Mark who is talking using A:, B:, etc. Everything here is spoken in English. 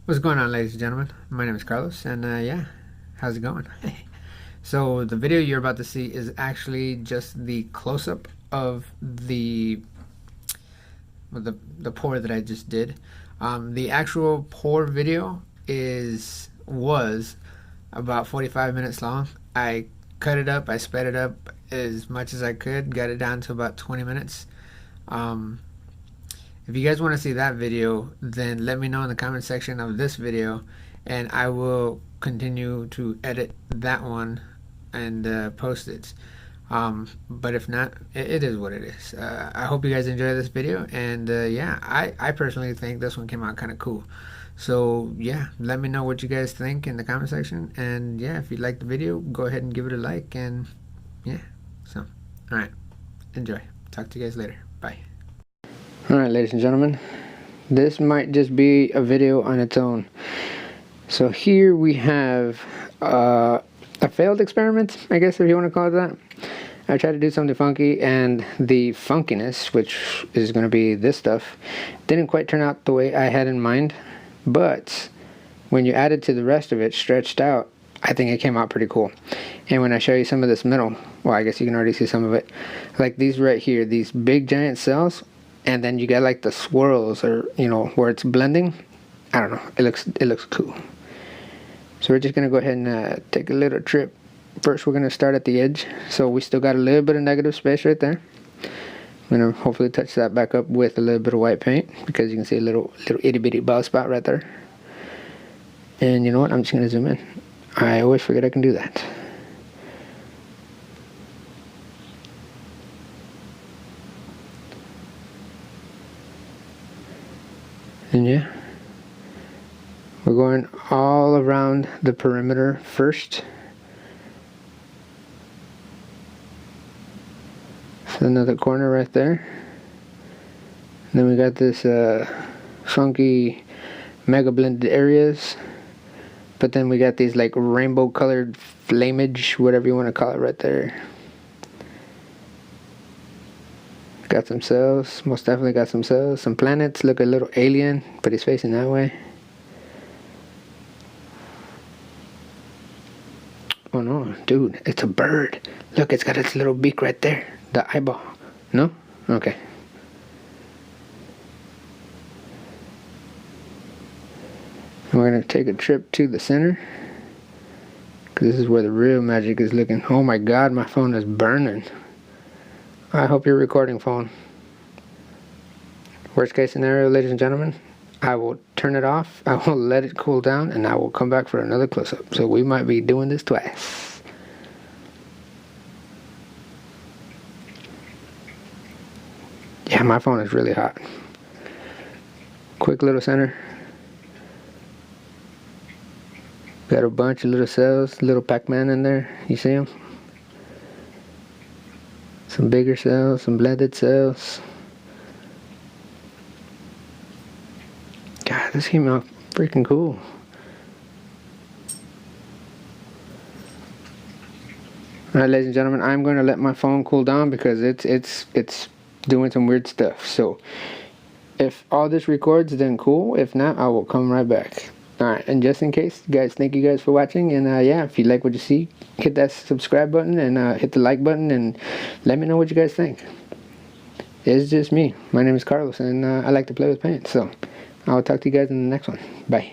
A: What's going on, ladies and gentlemen? My name is Carlos, and yeah, how's it going? So the video you're about to see is actually just the close-up of the pour that I just did. The actual pour video was about 45 minutes long. I cut it up, I sped it up as much as I could, got it down to about 20 minutes. Um, if you guys want to see that video, then let me know in the comment section of this video, and I will continue to edit that one and post it. But if not, it is what it is. I hope you guys enjoy this video, and yeah, I personally think this one came out kind of cool. So yeah, let me know what you guys think in the comment section, and yeah, if you like the video, go ahead and give it a like, and yeah, so alright, enjoy. Talk to you guys later. Bye. Alright, ladies and gentlemen, this might just be a video on its own. So here we have a failed experiment, I guess, if you want to call it that. I tried to do something funky, and the funkiness, which is going to be this stuff, didn't quite turn out the way I had in mind. But when you add it to the rest of it stretched out, I think it came out pretty cool. And when I show you some of this middle, well, I guess you can already see some of it. Like these right here, these big giant cells, and then you get like the swirls, or you know, where it's blending. I don't know, it looks cool. So we're just gonna go ahead and take a little trip. First we're gonna start at the edge, so we still got a little bit of negative space right there. I'm gonna hopefully touch that back up with a little bit of white paint, because you can see a little itty bitty bald spot right there. And you know what, I'm just gonna zoom in. I always forget I can do that. And yeah, we're going all around the perimeter first. So another corner right there. And then we got this funky mega blended areas. But then we got these like rainbow colored flamage, whatever you want to call it, right there. Got some cells, most definitely got some cells. Some planets, look a little alien, but he's facing that way. Oh no, dude, it's a bird. Look, it's got its little beak right there. The eyeball. No? Okay. And we're going to take a trip to the center, because this is where the real magic is looking. Oh my god, my phone is burning. I hope you're recording, phone. Worst case scenario, ladies and gentlemen, I will turn it off, I will let it cool down, and I will come back for another close-up. So we might be doing this twice. Yeah, my phone is really hot. Quick little center. Got a bunch of little cells, little Pac-Man in there. You see them? Some bigger cells, some blended cells. God, this came out freaking cool. Alright, ladies and gentlemen, I'm going to let my phone cool down, because it's doing some weird stuff. So if all this records, then cool. If not, I will come right back. Alright, and just in case, guys, thank you guys for watching, and yeah, if you like what you see, hit that subscribe button, and hit the like button, and let me know what you guys think. It's just me. My name is Carlos, and I like to play with paint, so I'll talk to you guys in the next one. Bye.